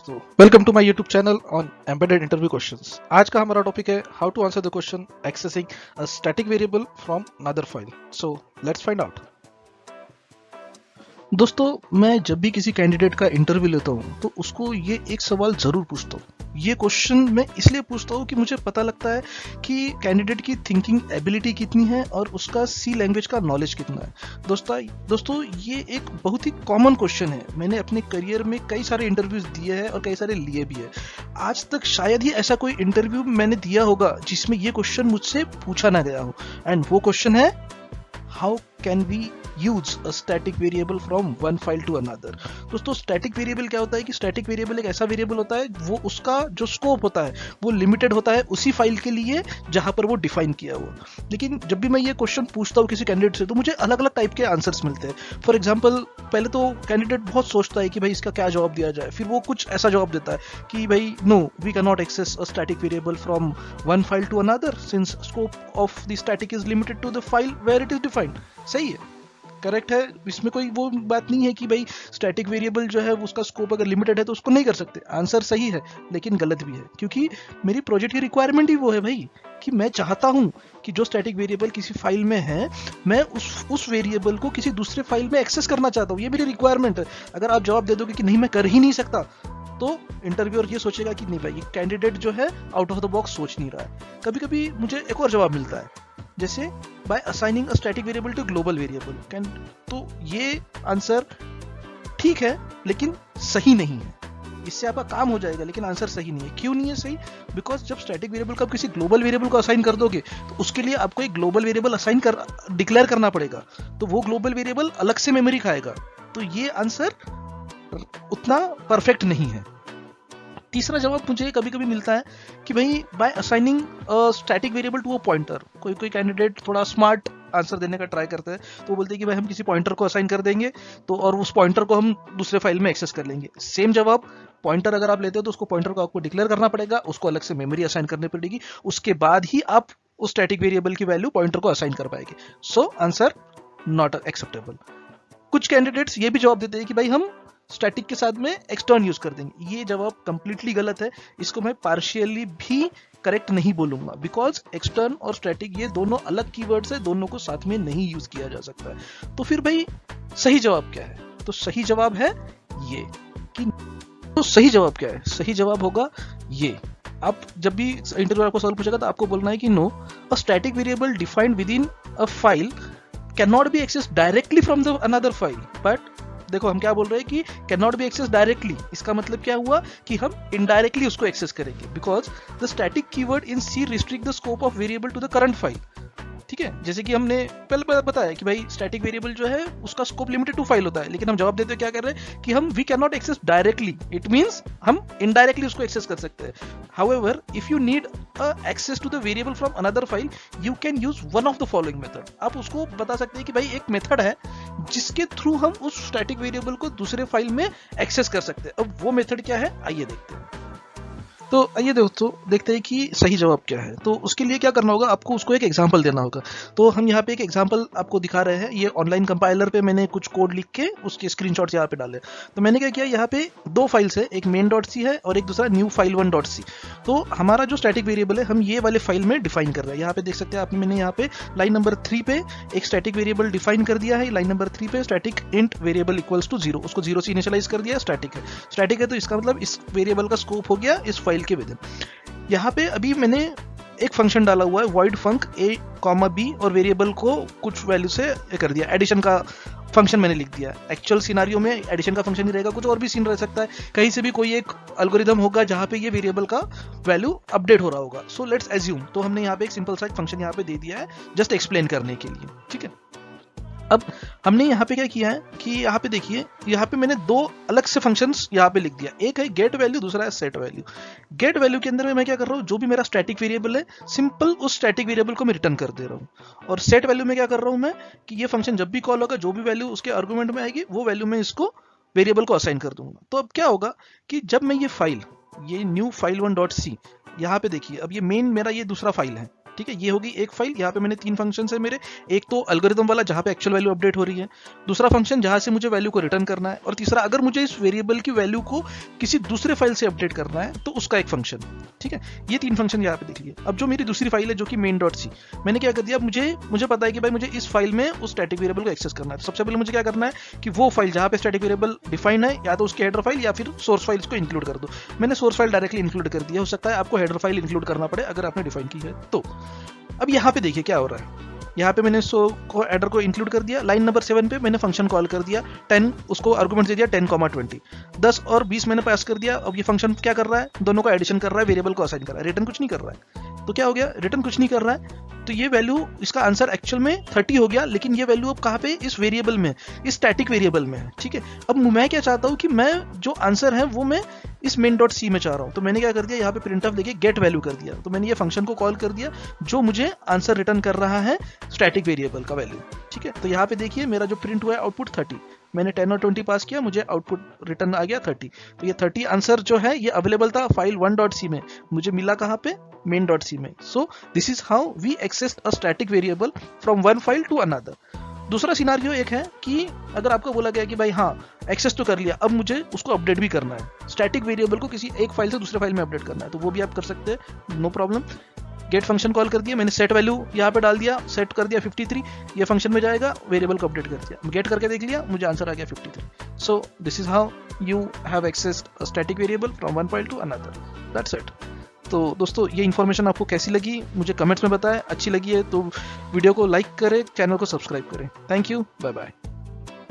दोस्तों, welcome to my YouTube channel on embedded interview questions. आज का हमारा टॉपिक है how to answer the question accessing a static variable from another file. So let's find out. दोस्तों, मैं जब भी किसी कैंडिडेट का इंटरव्यू लेता हूँ तो उसको ये एक सवाल जरूर पूछता हूँ। ये क्वेश्चन मैं इसलिए पूछता हूँ कि मुझे पता लगता है कि कैंडिडेट की थिंकिंग एबिलिटी कितनी है और उसका सी लैंग्वेज का नॉलेज कितना है। दोस्तों ये एक बहुत ही कॉमन क्वेश्चन है। मैंने अपने करियर में कई सारे इंटरव्यूज दिए हैं और कई सारे लिए भी है। आज तक शायद ही ऐसा कोई इंटरव्यू मैंने दिया होगा जिसमें ये क्वेश्चन मुझसे पूछा ना गया हो। एंड वो क्वेश्चन है, how can we use a static variable from one file to another. दोस्तों, स्टैटिक वेरिएबल क्या होता है कि स्टैटिक वेरिएबल एक ऐसा वेरिएबल होता है वो उसका जो स्कोप होता है वो लिमिटेड होता है उसी फाइल के लिए जहां पर वो डिफाइन किया हुआ। लेकिन जब भी मैं ये क्वेश्चन पूछता हूँ किसी कैंडिडेट से तो मुझे अलग अलग टाइप के आंसर्स मिलते हैं। फॉर एग्जाम्पल, पहले तो कैंडिडेट बहुत सोचता है कि भाई इसका क्या जवाब दिया जाए, फिर वो कुछ ऐसा जवाब देता है कि भाई no, we can not access a static variable from one file to another since scope of the static is limited to the file where it is defined. सही है, करेक्ट है। इसमें कोई वो बात नहीं है कि भाई स्टैटिक वेरिएबल जो है उसका स्कोप अगर लिमिटेड है तो उसको नहीं कर सकते। आंसर सही है लेकिन गलत भी है, क्योंकि मेरी प्रोजेक्ट की रिक्वायरमेंट ही वो है भाई कि मैं चाहता हूं कि जो स्टैटिक वेरिएबल किसी फाइल में है मैं उस वेरिएबल को किसी दूसरे फाइल में एक्सेस करना चाहता हूं। ये मेरी रिक्वायरमेंट है। अगर आप जवाब दे दोगे कि नहीं मैं कर ही नहीं सकता तो इंटरव्यूअर ये सोचेगा कि नहीं भाई ये कैंडिडेट जो है आउट ऑफ द बॉक्स सोच नहीं रहा है। कभी कभी मुझे एक और जवाब मिलता है, जैसे by assigning a static variable to global variable. तो ये आंसर ठीक है लेकिन सही नहीं है। इससे आपका काम हो जाएगा लेकिन आंसर सही नहीं है। क्यों नहीं है सही? बिकॉज जब स्टैटिक वेरिएबल को आप किसी ग्लोबल वेरिएबल को असाइन कर दोगे तो उसके लिए आपको एक ग्लोबल वेरिएबल असाइन कर डिक्लेयर करना पड़ेगा, तो वो ग्लोबल वेरिएबल अलग से मेमोरी खाएगा। तो ये आंसर उतना परफेक्ट नहीं है। तीसरा जवाब मुझे कभी कभी मिलता है कि भाई by assigning static variable to a pointer. कोई कैंडिडेट थोड़ा स्मार्ट आंसर देने का ट्राई करते हैं तो वो बोलते हैं कि भाई हम किसी पॉइंटर को असाइन कर देंगे तो और उस पॉइंटर को हम दूसरे फाइल में एक्सेस कर लेंगे। सेम जवाब, पॉइंटर अगर आप लेते हो तो उसको पॉइंटर को आपको डिक्लेयर करना पड़ेगा, उसको अलग से मेमोरी असाइन करनी पड़ेगी, उसके बाद ही आप उस स्टैटिक वेरिएबल की वैल्यू पॉइंटर को असाइन कर पाएंगे। So answer not acceptable. कुछ कैंडिडेट्स ये भी जवाब देते हैं कि भाई हम स्टैटिक के साथ में एक्सटर्न यूज कर देंगे। ये जवाब कंप्लीटली गलत है। इसको मैं पार्शियली भी करेक्ट नहीं बोलूंगा, बिकॉज एक्सटर्न और स्टैटिक ये दोनों अलग कीवर्ड्स है, दोनों को साथ में नहीं यूज किया जा सकता है। तो फिर भाई सही जवाब क्या है? तो सही जवाब है ये कि तो सही जवाब क्या है? सही जवाब होगा ये। आप जब भी इंटरव्यू आपको सवाल पूछेगा तो आपको बोलना है कि no, a static variable defined within a file can not be access directly from the another file. But देखो हम क्या बोल रहे हैं कि can not be access directly. इसका मतलब क्या हुआ कि हम इनडायरेक्टली उसको एक्सेस करेंगे, because the static keyword in C restrict the scope of variable to the current file. ठीक है, जैसे कि हमने पहले बताया कि भाई स्टैटिक वेरिएबल जो है उसका स्कोप लिमिटेड टू फाइल होता है, लेकिन हम जवाब देते क्या कर रहे हैं कि हम we can not access directly. It means हम इनडायरेक्टली उसको एक्सेस कर सकते हैं। However, if you need access to the variable from another file you can use one of the following method. आप उसको बता सकते हैं कि भाई एक मेथड है जिसके थ्रू हम उस स्टैटिक वेरिएबल को दूसरे फाइल में एक्सेस कर सकते हैं। अब वो मेथड क्या है आइए देखते हैं। तो आइए दोस्तों देखते हैं कि सही जवाब क्या है। तो उसके लिए क्या करना होगा, आपको उसको एक एग्जांपल देना होगा। तो हम यहाँ पे एक एग्जांपल आपको दिखा रहे हैं। ये ऑनलाइन कंपाइलर पे मैंने कुछ कोड लिख के उसके स्क्रीनशॉट्स यहाँ पे डाले। तो मैंने क्या किया, यहाँ पे दो फाइल्स है, एक main.c है और एक दूसरा न्यू फाइल 1.c। तो हमारा जो स्टैटिक वेरिएबल है हम ये वाले फाइल में डिफाइन कर रहे हैं। यहाँ पे देख सकते हैं आपने, मैंने यहाँ पे लाइन नंबर 3 पे एक स्टैटिक वेरिएबल डिफाइन कर दिया है। लाइन नंबर 3 पे static int variable equals to 0, उसको 0 से इनिशियलाइज कर दिया। स्टैटिक है तो इसका मतलब इस वेरिएबल का स्कोप हो गया इस फाइल के विद इन। यहाँ पे अभी मैंने एक फंक्शन डाला हुआ है void func a, b और वेरिएबल को कुछ वैल्यू से कर दिया। एडिशन का फंक्शन मैंने लिख दिया। एक्चुअल सिनारियो में एडिशन का फंक्शन ही रहेगा, कुछ और भी सीन रह सकता है। कहीं से भी कोई एक एल्गोरिदम होगा जहां पे ये वेरिएबल का वैल्यू अपडेट हो रहा होगा। सो लेट्स एज्यूम, तो हमने यहाँ पे एक सिंपल सा फंक्शन यहाँ पे दे दिया है जस्ट एक्सप्लेन करने के लिए। ठीक है, अब हमने यहाँ पे क्या किया है कि यहाँ पे देखिए, यहाँ पे मैंने दो अलग से फंक्शंस यहाँ पे लिख दिया। एक है गेट वैल्यू, दूसरा है सेट वैल्यू। गेट वैल्यू के अंदर मैं क्या कर रहा हूँ, जो भी मेरा स्टैटिक वेरिएबल है सिंपल उस स्टैटिक वेरिएबल को मैं रिटर्न कर दे रहा हूँ। और सेट वैल्यू में क्या कर रहा हूँ मैं कि ये फंक्शन जब भी कॉल होगा जो भी वैल्यू उसके आर्गुमेंट में आएगी वो वैल्यू मैं इसको वेरिएबल को असाइन कर दूंगा। तो अब क्या होगा कि जब मैं ये न्यू फाइल 1.c यहाँ पे देखिए, अब ये मेन मेरा ये दूसरा फाइल है, ठीक है, ये होगी एक फाइल। यहाँ पे मैंने 3 फंक्शन है मेरे, एक तो एल्गोरिथम वाला जहाँ पे एक्चुअल वैल्यू अपडेट हो रही है, दूसरा फंक्शन जहाँ से मुझे वैल्यू को रिटर्न करना है, और तीसरा अगर मुझे इस वेरिएबल की वैल्यू को किसी दूसरे फाइल से अपडेट करना है तो उसका एक फंक्शन। ठीक है, ये 3 फंक्शन यहाँ पे देख लिए। अब जो मेरी दूसरी फाइल है जो कि main.c, मैंने क्या कर दिया, मुझे पता है कि भाई मुझे इस फाइल में उस स्टैटिक वेरिएबल को एक्सेस करना है। तो सबसे पहले मुझे क्या करना है कि वो फाइल जहाँ पे स्टैटिक वेरिएबल डिफाइन है, या तो उसकी हेडर फाइल या फिर सोर्स फाइल को इंक्लूड कर दो। मैंने सोर्स फाइल डायरेक्टली इंक्लूड कर दिया, हो सकता है आपको हेडर फाइल इंक्लूड करना पड़े अगर आपने डिफाइन की है तो। अब यहाँ पे देखिए क्या हो रहा है, यहाँ पे मैंने एडर को इंक्लूड कर दिया। लाइन नंबर 7 पे मैंने फंक्शन कॉल कर दिया, 10 उसको आर्गुमेंट दे दिया, 10,20 10 और 20 मैंने पास कर दिया। अब ये फंक्शन क्या कर रहा है, दोनों का एडिशन कर रहा है, वेरिएबल को असाइन कर रहा है, रिटर्न कुछ नहीं कर रहा है। तो क्या हो गया, रिटर्न कुछ नहीं कर रहा है, तो ये वैल्यू, इसका आंसर एक्चुअल में 30 हो गया, लेकिन ये वैल्यू अब कहाँ पे, इस वेरिएबल में, इस स्टैटिक वेरिएबल में है। ठीक है, अब मैं क्या चाहता हूँ कि मैं जो आंसर है वो मैं इस main.c में चाह रहा हूँ। तो मैंने क्या कर दिया, यहाँ पे प्रिंट ऑफ देखिए गेट वैल्यू कर दिया। तो मैंने ये फंक्शन को कॉल कर दिया जो मुझे आंसर रिटर्न कर रहा है स्टैटिक वेरिएबल का वैल्यू। ठीक है, तो यहाँ पे देखिए मेरा जो प्रिंट हुआ है आउटपुट 30, मैंने 10 और 20 पास किया, मुझे आउटपुट रिटर्न आ गया 30। तो ये 30 आंसर जो है ये अवेलेबल था फाइल 1.c में, मुझे मिला कहाँ पे, main.c में। So this is how we access a static variable from one file to another. दूसरा सिनारियो एक है कि अगर आपको बोला गया कि भाई हाँ एक्सेस तो कर लिया, अब मुझे उसको अपडेट भी करना है, स्टैटिक वेरिएबल को किसी एक फाइल से दूसरे फाइल में अपडेट करना है, तो वो भी आप कर सकते हैं, no problem. Get function call कर दिया, मैंने सेट वैल्यू यहाँ पे डाल दिया, सेट कर दिया 53, ये फंक्शन में जाएगा, वेरिएबल को अपडेट कर दिया, गेट करके देख लिया, मुझे आंसर आ गया 53। So this is how you have accessed a static variable from one file to another, that's it. तो दोस्तों ये इन्फॉर्मेशन आपको कैसी लगी मुझे कमेंट्स में बताएं, अच्छी लगी है तो वीडियो को लाइक करें, चैनल को सब्सक्राइब करें। Thank you, bye bye.